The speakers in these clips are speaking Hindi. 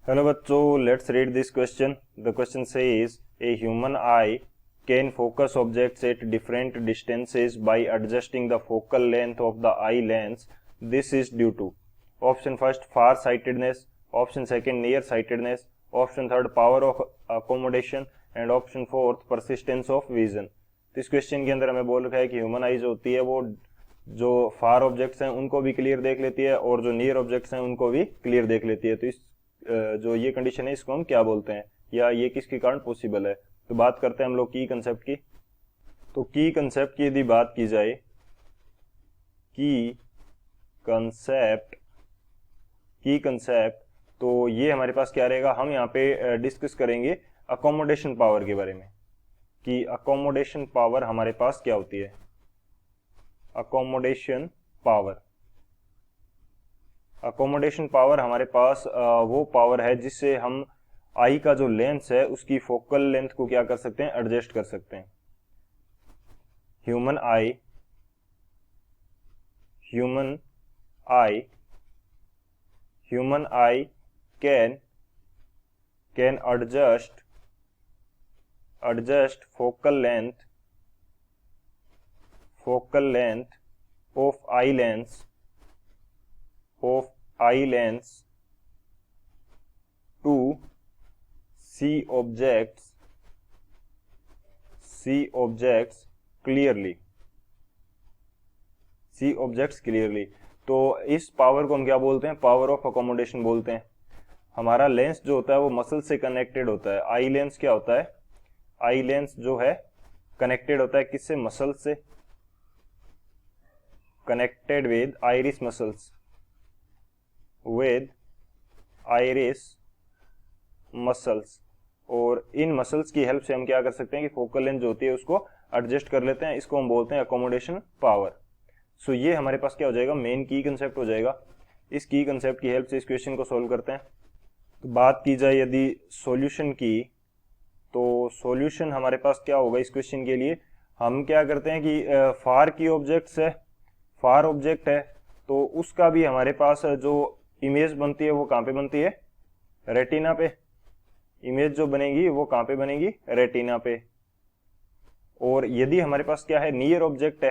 हेलो बच्चों, let's read this question. The question says a human eye can focus objects at different distances by adjusting the focal length of the eye lens. This is due to option first far sightedness, option second near sightedness, option third power of accommodation and option fourth persistence of vision. इस क्वेश्चन के अंदर हमें बोल रखा है कि ह्यूमन आई जो होती है वो जो फार ऑब्जेक्ट्स हैं उनको भी क्लियर देख लेती है और जो नियर ऑब्जेक्ट्स हैं उनको भी क्लियर देख लेती है. तो इस जो ये कंडीशन है इसको हम क्या बोलते हैं या ये किसके कारण पॉसिबल है. तो बात करते हैं हम लोग की कंसेप्ट की. तो की कंसेप्ट की यदि बात की जाए, की कंसेप्ट तो ये हमारे पास क्या रहेगा, हम यहाँ पे डिस्कस करेंगे अकोमोडेशन पावर के बारे में कि अकोमोडेशन पावर हमारे पास क्या होती है. अकोमोडेशन पावर हमारे पास वो पावर है जिससे हम आई का जो लेंस है उसकी फोकल लेंथ को क्या कर सकते हैं, एडजस्ट कर सकते हैं. Human eye can adjust focal length of eye lens to see objects clearly. तो इस पावर को हम क्या बोलते हैं, पावर ऑफ अकोमोडेशन बोलते हैं. हमारा लेंस जो होता है वो मसल से कनेक्टेड होता है. आई लेंस क्या होता है, आई लेंस जो है कनेक्टेड होता है किससे, मसल से, कनेक्टेड विद आइरिस मसल्स, और इन मसल्स की हेल्प से हम क्या कर सकते हैं कि फोकल लेंथ जो होती है उसको एडजस्ट कर लेते हैं. इसको हम बोलते हैं अकोमोडेशन पावर. सो ये हमारे पास क्या हो जाएगा, मेन की कंसेप्ट हो जाएगा. इस की कंसेप्ट की हेल्प से इस क्वेश्चन को सोल्व करते हैं. तो बात की जाए यदि सॉल्यूशन की, तो सॉल्यूशन हमारे पास क्या होगा इस क्वेश्चन के लिए. हम क्या करते हैं कि फार की ऑब्जेक्ट्स है, फार ऑब्जेक्ट है तो उसका भी हमारे पास जो इमेज बनती है वो कहाँ पे बनती है, रेटिना पे. इमेज जो बनेगी वो कहाँ पे बनेगी, रेटिना पे. और यदि हमारे पास क्या है, नियर ऑब्जेक्ट है,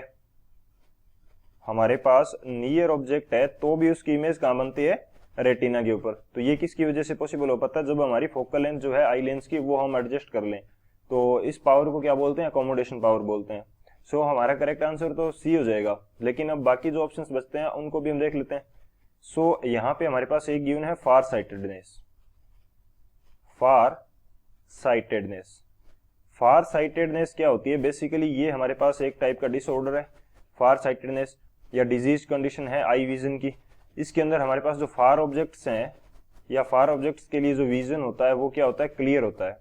हमारे पास नियर ऑब्जेक्ट है तो भी उसकी इमेज कहाँ बनती है, रेटिना के ऊपर. तो ये किसकी वजह से पॉसिबल हो पाता है, जब हमारी फोकल लेंथ जो है आई लेंस की वो हम एडजस्ट कर लें. तो इस पावर को क्या बोलते हैं, अकोमोडेशन पावर बोलते हैं. सो हमारा करेक्ट आंसर तो सी हो जाएगा. लेकिन अब बाकी जो ऑप्शंस बचते हैं उनको भी हम देख लेते हैं. सो यहाँ पे हमारे पास एक गिवन है फार साइटेडनेस क्या होती है, बेसिकली ये हमारे पास एक टाइप का डिसऑर्डर है. फार साइटेडनेस या डिजीज कंडीशन है आई विजन की. इसके अंदर हमारे पास जो फार ऑब्जेक्ट्स हैं या फार ऑब्जेक्ट्स के लिए जो विजन होता है वो क्या होता है, क्लियर होता है.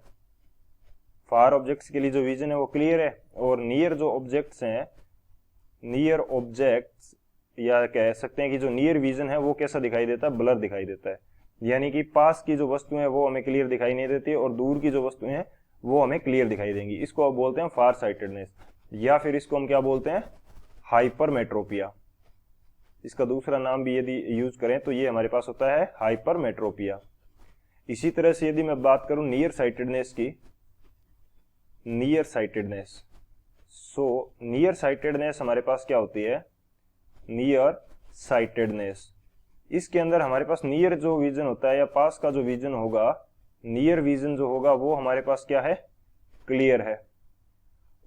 फार ऑब्जेक्ट्स के लिए जो विजन है वो क्लियर है. और नियर जो ऑब्जेक्ट्स हैं, नियर ऑब्जेक्ट्स या कह सकते हैं कि जो नियर विजन है वो कैसा दिखाई देता है, ब्लर दिखाई देता है. यानी कि पास की जो वस्तुएं हैं वो हमें क्लियर दिखाई नहीं देती और दूर की जो वस्तुएं हैं वो हमें क्लियर दिखाई देंगी. इसको आप बोलते हैं फार साइटेडनेस, या फिर इसको हम क्या बोलते हैं, हाइपरमेट्रोपिया. इसका दूसरा नाम भी यदि यूज करें तो ये हमारे पास होता है हाइपरमेट्रोपिया. इसी तरह से यदि मैं बात करूं नियर साइटेडनेस की, नियर साइटेडनेस हमारे पास क्या होती है, नियर साइटेडनेस. इसके अंदर हमारे पास नियर जो विजन होता है या पास का जो विजन होगा, नियर विजन जो होगा वो हमारे पास क्या है, क्लियर है.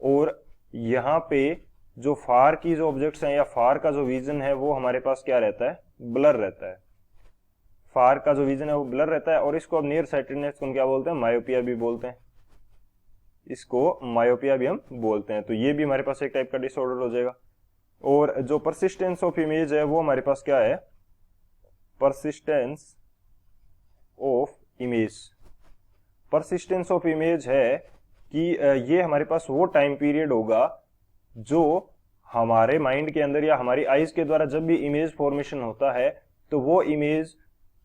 और यहाँ पे जो फार की जो ऑब्जेक्ट्स हैं या फार का जो विजन है वो हमारे पास क्या रहता है, ब्लर रहता है. फार का जो विजन है वो ब्लर रहता है. और इसको अब नियर साइटेडनेस को हम क्या बोलते हैं, मायोपिया भी बोलते हैं. इसको मायोपिया भी हम बोलते हैं. तो ये भी हमारे पास एक टाइप का डिसऑर्डर हो जाएगा. और जो परसिस्टेंस ऑफ इमेज है वो हमारे पास क्या है, परसिस्टेंस ऑफ इमेज है कि ये हमारे पास वो टाइम पीरियड होगा जो हमारे माइंड के अंदर या हमारी आईज के द्वारा जब भी इमेज फॉर्मेशन होता है तो वो इमेज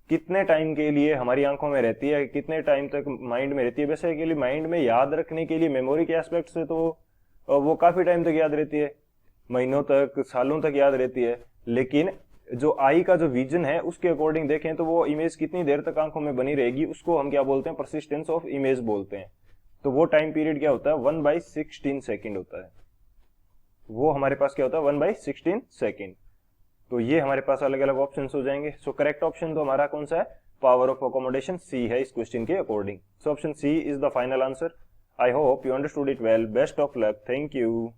कितने टाइम के लिए हमारी आंखों में रहती है, कितने टाइम तक माइंड में रहती है. बेसिकली माइंड में याद रखने के लिए मेमोरी के एस्पेक्ट से तो वो काफी टाइम तक याद रहती है, महीनों तक, सालों तक याद रहती है. लेकिन जो आई का जो विजन है उसके अकॉर्डिंग देखें तो वो इमेज कितनी देर तक आंखों में बनी रहेगी उसको हम क्या बोलते हैं, परसिस्टेंस ऑफ इमेज बोलते हैं। तो वो टाइम पीरियड क्या होता है, 1/16 सेकेंड होता है। वो हमारे पास क्या होता है, 1/16 सेकेंड। तो ये हमारे पास अलग अलग ऑप्शन हो जाएंगे। सो करेक्ट ऑप्शन तो हमारा कौन सा है, पावर ऑफ अकोमोडेशन सी है इस क्वेश्चन के according. So option C is the final answer. I hope you understood it well. Best of luck. Thank you.